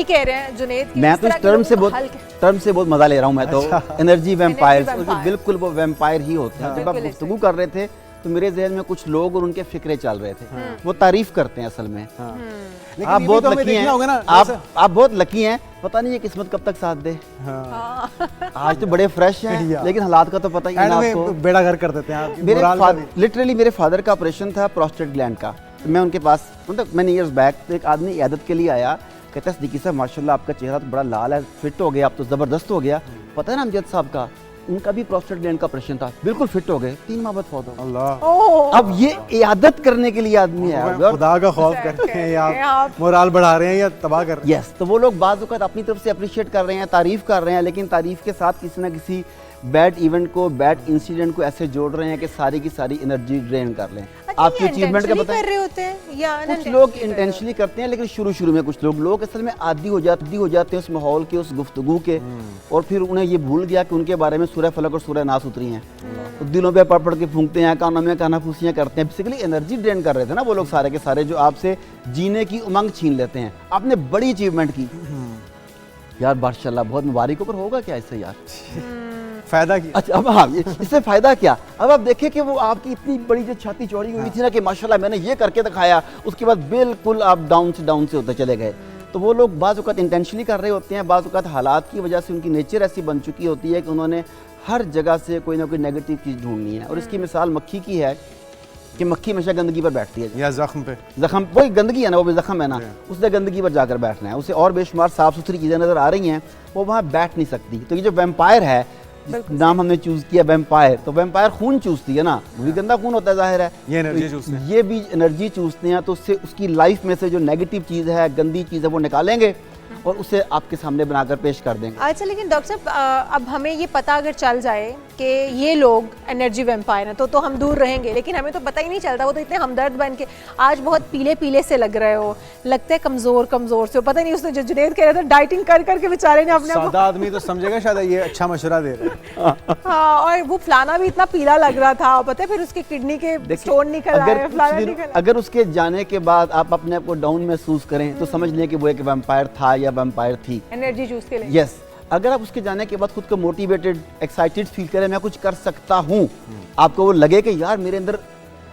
सही कह रहे हैं जुनेद कि मैं इस तो इस तरह के टर्म से लोगों को बहुत हल्के- टर्म से बहुत मजा ले रहा हूँ मैं तो। अच्छा। Energy vampire, vampire। बिल्कुल वो वैम्पायर ही होते हैं। जब आप बिल्कुल गुफ्तगू कर रहे थे तो मेरे जहन में कुछ लोग और उनके फिक्रे चल रहे थे, वो तारीफ करते हैं असल में। लेकिन आप ये भी बहुत तो हमें लकी देखना हैं, होगा ना, आप बहुत लकी हैं, पता नहीं ये किस्मत कब तक साथ दे। हाँ। आज तो बड़े फ्रेश हैं या। लेकिन हालात का तो पता ही है एंड ना में आपको। बेड़ा गर्क कर देते हैं आप। मेरे मोराल का भी। लिटरली मेरे फादर का ऑपरेशन था प्रोस्टेट ग्लैंड का। तो मैं उनके पास मतलब मैंने ईयर्स बैक तो एक आदमी इयादत के लिए आया, कहता है सिद्दीकी साहब माशाल्लाह आपका चेहरा तो बड़ा लाल है, फिट हो गया, आप तो ज़बरदस्त हो गया। पता है ना अमजद साहब का, उनका भी प्रोस्टेट ग्लैंड का ऑपरेशन था, बिल्कुल फिट हो गए, 3 माह बाद फौत हो गए। अल्लाह, ओह, अब ये इयादत करने के लिए आदमी है और खुदा का खौफ करते हैं या आप मोराल बढ़ा रहे हैं या तबाह कर रहे हैं। यस, तो वो लोग बाज़ औक़ात अपनी तरफ से अप्रिशिएट कर रहे हैं, तारीफ़ कर रहे हैं, लेकिन तारीफ़ के साथ किसी ना किसी बैड इवेंट को, बैड इंसिडेंट को ऐसे जोड़ रहे हैं कि सारी की सारी एनर्जी ड्रेन कर लें। आपकी अचीवमेंट का intentionally बताएं। कर रहे होते हैं या कुछ unintentionally लोग कर रहे इंटेंशनली करते हैं, लेकिन शुरू में कुछ लोग असल में आदी हो जाते हैं उस माहौल के, उस गुफ्तगू के, और फिर उन्हें ये भूल गया कि उनके बारे में सूरह फलक और सूरह नास उतरी हैं, तो दिलों पे पढ़ पढ़ के फूंकते हैं, कानों में कानाफूसियाँ करते हैं। बेसिकली एनर्जी ड्रेन कर रहे थे ना वो लोग सारे के सारे, जो आपसे जीने की उमंग छीन लेते हैं। आपने बड़ी अचीवमेंट की यार, माशाल्लाह, बहुत मुबारक हो, पर होगा क्या इससे यार? फायदा की। अच्छा, अब हाँ, इससे फायदा क्या? अब आप देखें कि वो आपकी इतनी बड़ी जो छाती चौड़ी हुई थी ना कि माशाल्लाह मैंने ये करके दिखाया, उसके बाद बिल्कुल आप डाउन से होते चले गए। तो वो लोग बाज़ औक़ात इंटेंशनली कर रहे होते हैं, बाज़ औक़ात हालात की वजह से उनकी नेचर ऐसी बन चुकी होती है कि उन्होंने हर जगह से कोई ना कोई नेगेटिव चीज़ ढूंढनी है। और इसकी मिसाल मक्खी की है कि मक्खी हमेशा गंदगी पर बैठती है, या जख्म पे, जख्म, वही गंदगी है ना, वो भी जख्म है ना, उसने गंदगी पर जाकर बैठना है। उसे और बेशुमार साफ़ सुथरी चीज़ें नज़र आ रही हैं, वो वहाँ बैठ नहीं सकती। तो ये जो वैम्पायर है, जिस नाम हमने चूज़ किया वैम्पायर, तो वैम्पायर खून चूसती है ना, वो भी गंदा खून होता है ज़ाहिर है, ये एनर्जी तो चूसते हैं। ये भी एनर्जी चूसते हैं। तो उससे उसकी लाइफ में से जो नेगेटिव चीज़ है, गंदी चीज़ है, वो निकालेंगे और उसे आपके सामने बनाकर पेश कर देंगे। अच्छा, लेकिन डॉक्टर साहब अब हमें ये पता अगर चल जाए कि ये लोग एनर्जी वैम्पायर हैं तो हम दूर रहेंगे, लेकिन हमें तो पता ही नहीं चलता। वो तो इतने हमदर्द बन के आज बहुत पीले पीले से लग रहे हो, लगते हैं कमज़ोर से, पता नहीं उसने जो जुनैद कह रहा था डाइटिंग कर करके बेचारे ने अपने सादा आदमी तो समझेगा शायद ये अच्छा मशवरा दे रहे हैं। हाँ, और वो फलाना भी इतना पीला लग रहा था, पता है फिर उसके किडनी के स्टोन निकल आए, फलाना निकल आए। अगर उसके जाने के बाद आप अपने आप को डाउन महसूस करें तो समझ लें कि वो एक वैम्पायर था या वैम्पायर थी। एनर्जी जूस के लिए। यस, अगर आप उसके जाने के बाद खुद को मोटिवेटेड, एक्साइटेड फील करें, मैं कुछ कर सकता हूँ, आपको वो लगे कि यार मेरे अंदर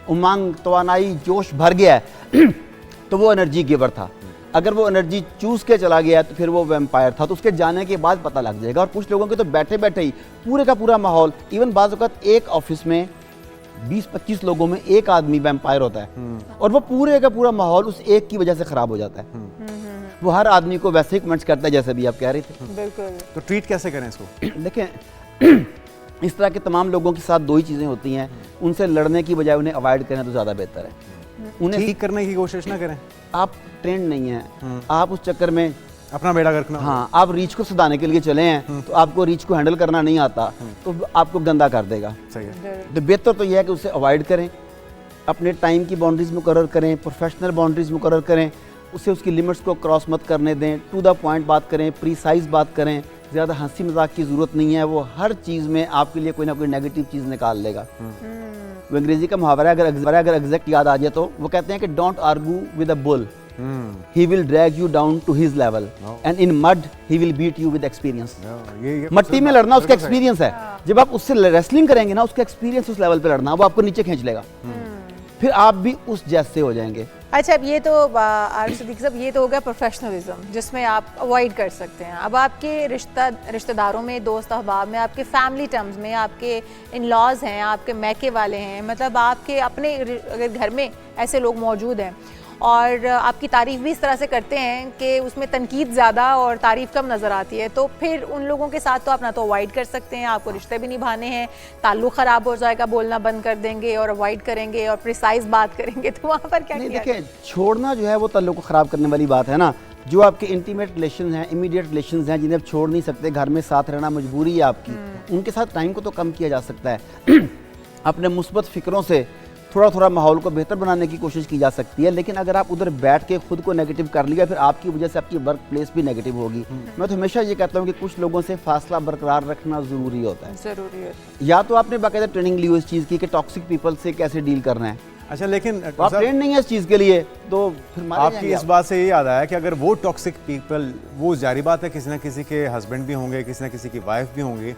उमंग, तवानाई, जोश भर गया है, तो वो एनर्जी गिवर था। अगर वो एनर्जी चूस के चला गया तो फिर वो वैम्पायर था। तो उसके जाने के बाद पता लग जाएगा। और कुछ लोगों के तो बैठे बैठे ही पूरे का पूरा माहौल, इवन बाज़ औक़ात एक ऑफिस में 20-25 लोगों में एक आदमी वैम्पायर होता है और वो पूरे का पूरा माहौल उस एक की वजह से ख़राब हो जाता है। वो हर आदमी को वैसे ही कमेंट्स करता है जैसे भी आप कह रहे थे। बिल्कुल। तो ट्रीट कैसे करें इसको? देखें, इस तरह के तमाम लोगों के साथ दो ही चीज़ें होती हैं, उनसे लड़ने की बजाय उन्हें अवॉइड करें तो ज़्यादा बेहतर है। उन्हें ठीक करने की कोशिश ना करें। आप ट्रेंड नहीं हैं, आप उस चक्कर में अपना बेड़ा गर्क ना हो। हाँ, आप रीच को सदाने के लिए चले हैं तो आपको रीच को हैंडल करना नहीं आता तो आपको गंदा कर देगा। सही है। तो बेहतर तो यह है कि उसे अवॉइड करें, अपने टाइम की बाउंड्रीज मुकर्रर करें, प्रोफेशनल बाउंड्रीज मुकर्रर करें, उसे उसकी लिमिट्स को क्रॉस मत करने दें, टू द पॉइंट बात करें, प्रीसाइज बात करें, ज़्यादा हंसी मजाक की ज़रूरत नहीं है। वो हर चीज़ में आपके लिए कोई ना कोई नेगेटिव चीज़ निकाल लेगा। वो अंग्रेजी का मुहावरा है, अगर एग्जैक्ट याद आ जाए तो वो कहते हैं कि don't argue with a bull, he will drag you down to his level and in mud he will beat you with experience। मट्टी में लड़ना उसका एक्सपीरियंस है, जब आप उससे रेसलिंग करेंगे ना, उसका एक्सपीरियंस उस लेवल पे लड़ना, वो आपको नीचे खींच लेगा, फिर आप भी उस जैसे हो जाएंगे। अच्छा, अब ये तो आरिफ सिद्दीकी साहब, ये तो हो गया प्रोफेशनलिज्म जिसमें आप अवॉइड कर सकते हैं। अब आपके रिश्तेदारों में, दोस्त अहबाब में, आपके फैमिली टर्म्स में, आपके इन लॉज हैं, आपके मैके वाले हैं, मतलब आपके अपने अगर घर में ऐसे लोग मौजूद हैं और आपकी तारीफ़ भी इस तरह से करते हैं कि उसमें तनकीद ज़्यादा और तारीफ़ कम नज़र आती है, तो फिर उन लोगों के साथ तो आप ना तो अवॉइड कर सकते हैं, आपको रिश्ते भी निभाने हैं, ताल्लुक़ ख़राब हो जाएगा, बोलना बंद कर देंगे और अवॉइड करेंगे और प्रिसाइज बात करेंगे, तो वहाँ पर क्या नहीं, किया? देखिए, छोड़ना जो है वो ताल्लुक़ को ख़राब करने वाली बात है ना। जो आपके इंटीमेट रिलेशन हैं, इमीडिएट रिलेशन हैं, जिन्हें आप छोड़ नहीं सकते, घर में साथ रहना मजबूरी है आपकी, उनके साथ टाइम को तो कम किया जा सकता है। अपने मुस्बत फ़िक्रों से थोड़ा माहौल को बेहतर बनाने की कोशिश की जा सकती है, लेकिन अगर आप उधर बैठ के खुद को नेगेटिव कर लिया, फिर आपकी वजह से आपकी वर्क प्लेस भी नेगेटिव होगी। मैं तो हमेशा ये कहता हूँ कि कुछ लोगों से फासला बरकरार रखना ज़रूरी होता है। ज़रूरी है। या तो आपने बाकायदा ट्रेनिंग ली हो इस चीज़ की कि टॉक्सिक पीपल से कैसे डील करना है। अच्छा, लेकिन तो आप ट्रेंड नहीं है इस चीज़ के लिए, तो फिर मारे आपकी जाएंगे इस बात से ये याद आया कि अगर वो टॉक्सिक पीपल, वो जारी बात है किसी ना किसी के हस्बैंड भी होंगे, किसी ना किसी की वाइफ भी होंगी,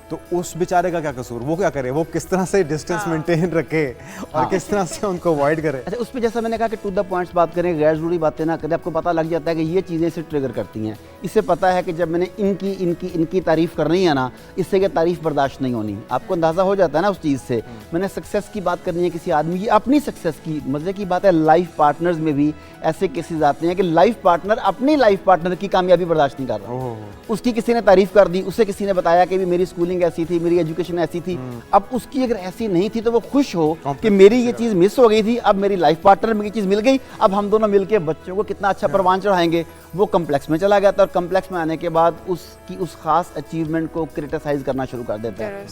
तो उस बेचारे का क्या कसूर? वो क्या करे? वो किस तरह से डिस्टेंस मेंटेन रखे और किस तरह से उनको अवॉइड करे? अच्छा, उस पर जैसा मैंने कहा कि टू द पॉइंट्स बात करें, गैर जरूरी बातें ना करें। आपको पता लग जाता है कि ये चीज़ें इसे ट्रिगर करती हैं। इससे पता है कि जब मैंने इनकी तारीफ़ करनी है ना, इससे कि तारीफ़ बर्दाश्त नहीं होनी। आपको अंदाज़ा हो जाता है ना उस चीज़ से। मैंने सक्सेस की बात करनी है किसी आदमी की, अपनी सक्सेस की। मज़े की बात है, लाइफ पार्टनर्स में भी ऐसे केसेस आते हैं कि लाइफ पार्टनर अपनी लाइफ पार्टनर की कामयाबी बर्दाश्त नहीं कर रहा। उसकी किसी ने तारीफ़ कर दी, उससे किसी ने बताया कि भी मेरी स्कूलिंग ऐसी थी, मेरी एजुकेशन ऐसी थी। अब उसकी अगर ऐसी नहीं थी तो वो खुश हो कि मेरी ये चीज़ मिस हो गई थी, अब मेरी लाइफ पार्टनर में ये चीज़ मिल गई, अब हम दोनों मिलके बच्चों को कितना अच्छा परवान चढ़ाएंगे। वो कम्प्लेक्स में चला गया था और कम्प्लेक्स में आने के बाद उसकी उस खास अचीवमेंट को क्रिटिसाइज करना शुरू कर देता है।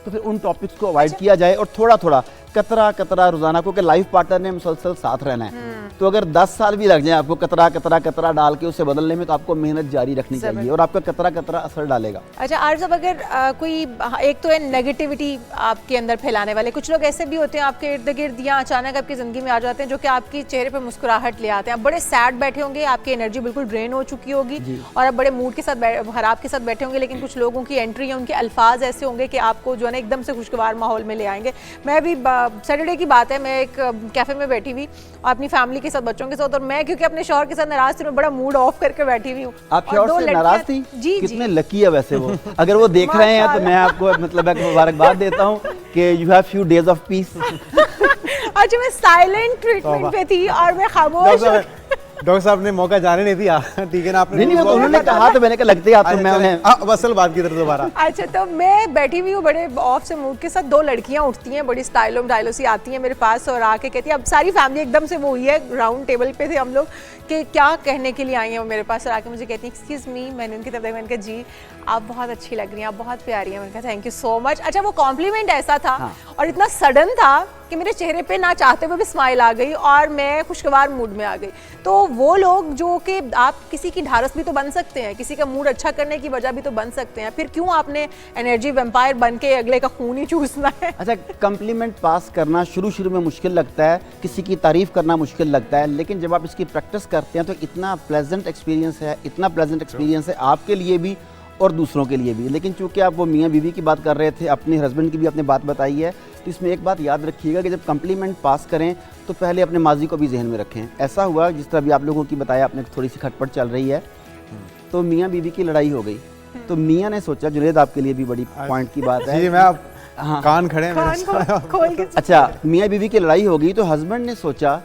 तो फिर उन टॉपिक्स को अवॉइड किया जाए और थोड़ा थोड़ा कतरा कतरा रोजाना, क्योंकि लाइफ पार्टनर ने मुसलसल साथ रहना है। तो अगर 10 साल भी लग जाए आपको कतरा कतरा कतरा डाल के उसे बदलने में, तो आपको मेहनत जारी रखनी चाहिए और आपका कतरा कतरा असर डालेगा। अच्छा आरिफ साहब, अगर कोई एक तो है नेगेटिविटी आपके अंदर फैलाने वाले, कुछ लोग ऐसे भी होते हैं आपके इर्द गिर्द या अचानक आपकी ज़िंदगी में आ जाते हैं जो कि आपकी चेहरे पर मुस्कुराहट ले आते हैं। आप बड़े सैड बैठे होंगे, आपकी एनर्जी बिल्कुल ड्रेन हो चुकी होगी और आप बड़े मूड के साथ खराब के साथ बैठे होंगे, लेकिन कुछ लोगों की एंट्री है, उनके अल्फाज ऐसे होंगे कि आपको जो है ना एकदम से खुशगवार माहौल में ले आएंगे। मैं भी सैटरडे की बात है, मैं एक कैफे में बैठी हुई अपनी फैमिली के साथ, बच्चों के साथ, और मैं क्योंकि अपने शौहर के साथ नाराज थी, मैं बड़ा मूड ऑफ करके बैठी हुई हूँ। आप शौहर से नाराज थी? जी, कितने लकी है वैसे वो। अगर वो देख रहे हैं तो मैं आपको मतलब मुबारकबाद देता हूँ कि you have few days of peace. अच्छा, मैं साइलेंट ट्रीटमेंट पे थी और मैं खामोश। डॉक्टर साहब ने मौका जाने नहीं दिया, ठीक है ना? आपने नहीं, उन्होंने कहा तो मैंने कहा लगते हैं मैं उन्हें असल बात की तरफ दोबारा। अच्छा, तो मैं बैठी हुई हूँ बड़े ऑफ से मूड के साथ, 2 लड़कियाँ उठती हैं, बड़ी स्टाइलो सी आती हैं मेरे पास और आके कहती है, अब सारी फैमिली एकदम से वो हुई है, राउंड टेबल पे थे हम लोग, कि क्या कहने के लिए आई हैं वो मेरे पास, और आके मुझे कहती हैं एक्सक्यूज़ मी। मैंने उनकी तरफ देखा, मैंने कहा जी आप बहुत अच्छी लग रही हैं, आप बहुत प्यारी हैं। मैंने कहा थैंक यू सो मच। अच्छा, वो कॉम्प्लीमेंट ऐसा था और इतना सडन था कि मेरे चेहरे पे ना चाहते हुए भी स्माइल आ गई और मैं खुशगवार मूड में आ गई। तो वो लोग जो कि आप किसी की ढारस भी तो बन सकते हैं, किसी का मूड अच्छा करने की वजह भी तो बन सकते हैं, फिर क्यों आपने एनर्जी वेम्पायर बन के अगले का खून ही चूसना है? अच्छा, कम्प्लीमेंट पास करना शुरू में मुश्किल लगता है, किसी की तारीफ करना मुश्किल लगता है, लेकिन जब आप इसकी प्रैक्टिस करते हैं तो इतना प्लेजेंट एक्सपीरियंस है आपके लिए भी और दूसरों के लिए भी। लेकिन चूंकि आप वो मियाँ बीवी की बात कर रहे थे, अपने हस्बैंड की भी आपने बात बताई है, तो इसमें एक बात याद रखिएगा कि जब कम्प्लीमेंट पास करें तो पहले अपने माजी को भी जहन में रखें। ऐसा हुआ जिस तरह भी आप लोगों की बताया, आपने थोड़ी सी खटपट चल रही है, तो मियाँ बीवी की लड़ाई हो गई। तो मियाँ ने सोचा, जुनेद आपके लिए भी बड़ी पॉइंट की बात है। जी, मैं आप कान खड़े हैं मेरे। अच्छा, मियाँ बीवी की लड़ाई हो गई तो हस्बैंड ने सोचा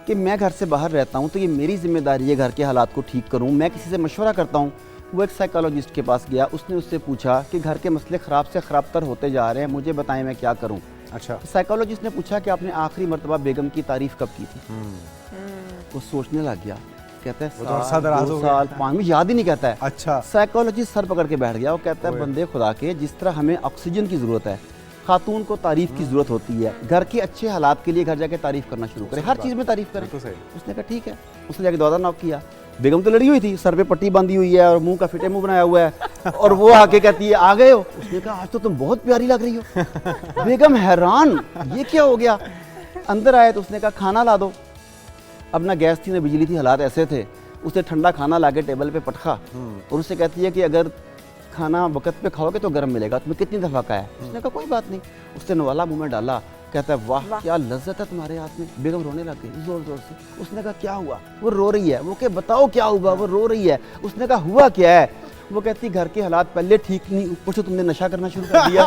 कि मैं घर से बाहर रहता हूँ तो ये मेरी जिम्मेदारी है घर के हालात को ठीक करूँ, मैं किसी से मशवरा करता हूँ। वो एक साइकोलॉजिस्ट के पास गया, उसने उससे पूछा कि घर के मसले ख़राब से ख़राब तर होते जा रहे हैं, मुझे बताएं मैं क्या करूँ। अच्छा, साइकोलॉजिस्ट ने पूछा कि आपने आखिरी मरतबा बेगम की तारीफ़ कब की थी? वो सोचने लग गया, कहता है साल 2 साल 5 में याद ही नहीं कहता है। अच्छा, साइकोलॉजिस्ट सर पकड़ के बैठ गया, वो कहता है बंदे खुदा के, जिस तरह हमें ऑक्सीजन की ज़रूरत है, खातून को तारीफ़ की ज़रूरत होती है, घर के अच्छे हालात के लिए घर जाके तारीफ़ करना शुरू करें, हर चीज़ में तारीफ़ करें। उसने कहा ठीक है। उसने जाके दौरा नॉक किया, बेगम तो लड़ी हुई थी, सर पे पट्टी बांधी हुई है और मुंह का फिटे मुंह बनाया हुआ है, और वो आके कहती है आ गए हो? उसने कहा आज तो तुम बहुत प्यारी लग रही हो। बेगम हैरान, ये क्या हो गया? अंदर आए तो उसने कहा खाना ला दो। अब ना गैस थी ना बिजली थी, हालात ऐसे थे। उसने ठंडा खाना ला के टेबल पे पटखा और उससे कहती है कि अगर खाना वक्त पे खाओगे तो गर्म मिलेगा, तुम्हें कितनी दफ़ा का है? उसने कहा कोई बात नहीं। उसने नवाला मुंह में डाला, कहता है वाह क्या लज्जत है तुम्हारे हाथ में। बेगम रोने लग गई जोर जोर से। उसने कहा क्या हुआ? वो रो रही है। वो कहे बताओ क्या हुआ? वो रो रही है। उसने कहा हुआ क्या है? वो कहती घर के हालात पहले ठीक नहीं, ऊपर से तुमने नशा करना शुरू कर दिया।